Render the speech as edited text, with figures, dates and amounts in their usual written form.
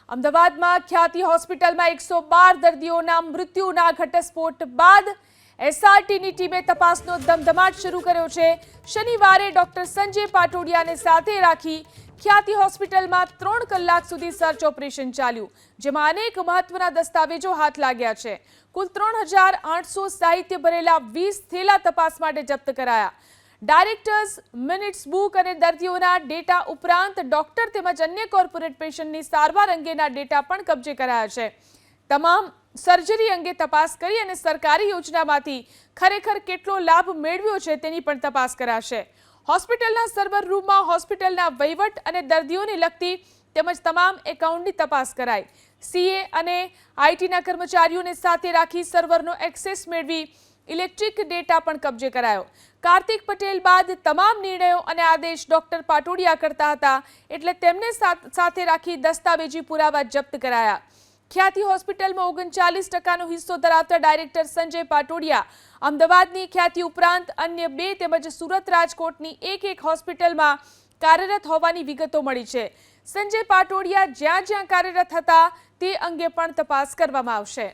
અમદાવાદમાં ખ્યાતિ હોસ્પિટલમાં 112 દર્દીઓના મૃત્યુના ઘટસ્ફોટ બાદ એસઆરટીની ટીમે તપાસનો ધમધમાટ શરૂ કર્યો છે। શનિવારે ડોક્ટર સંજય પાટોડિયાને સાથે રાખી ખ્યાતિ હોસ્પિટલમાં 3 કલાક સુધી સર્ચ ઓપરેશન ચાલ્યું, જેમાં અનેક મહત્વના દસ્તાવેજો હાથ લાગ્યા છે। કુલ 3800 સાહિત્ય ભરેલા 20 થેલા તપાસ માટે જપ્ત કરાયા। ડાયરેક્ટર્સ મિનિટ્સ બુક અને દર્દીઓના ડેટા ઉપરાંત ડોક્ટર તેમજ અન્ય કોર્પોરેટ પેશન્ટની સારવાર અંગેના ડેટા પણ કબજે કરાયા છે। તમામ સર્જરી અંગે તપાસ કરી અને સરકારી યોજનામાંથી ખરેખર કેટલો લાભ મેળવ્યો છે તેની પણ તપાસ કરાશે। હોસ્પિટલના સર્વર રૂમમાં હોસ્પિટલના વહીવટ અને દર્દીઓને લગતી તેમજ તમામ એકાઉન્ટની તપાસ કરાઈ। સીએ અને આઈટીના કર્મચારીઓને સાથે રાખી સર્વરનો એક્સેસ મેળવી ઇલેક્ટ્રિક ડેટા પણ કબજે કરાયો। કાર્તિક પટેલ બાદ તમામ નિર્ણયો અને આદેશ ડોક્ટર પાટોડિયા કરતા હતા, એટલે તેમને સાથે રાખી દસ્તાવેજી પુરાવા જપ્ત કરાયા। ખ્યાતિ હોસ્પિટલમાં 39% હિસ્સો ધરાવતા ડાયરેક્ટર સંજય પાટોડિયા અમદાવાદની ખ્યાતિ ઉપરાંત અન્ય 2 તેમજ સુરત રાજકોટની એક હોસ્પિટલમાં કાર્યરત હોવાની વિગતો મળી છે। સંજય પાટોડિયા જ્યાં કાર્યરત હતા તે અંગે પણ તપાસ કરવામાં આવશે।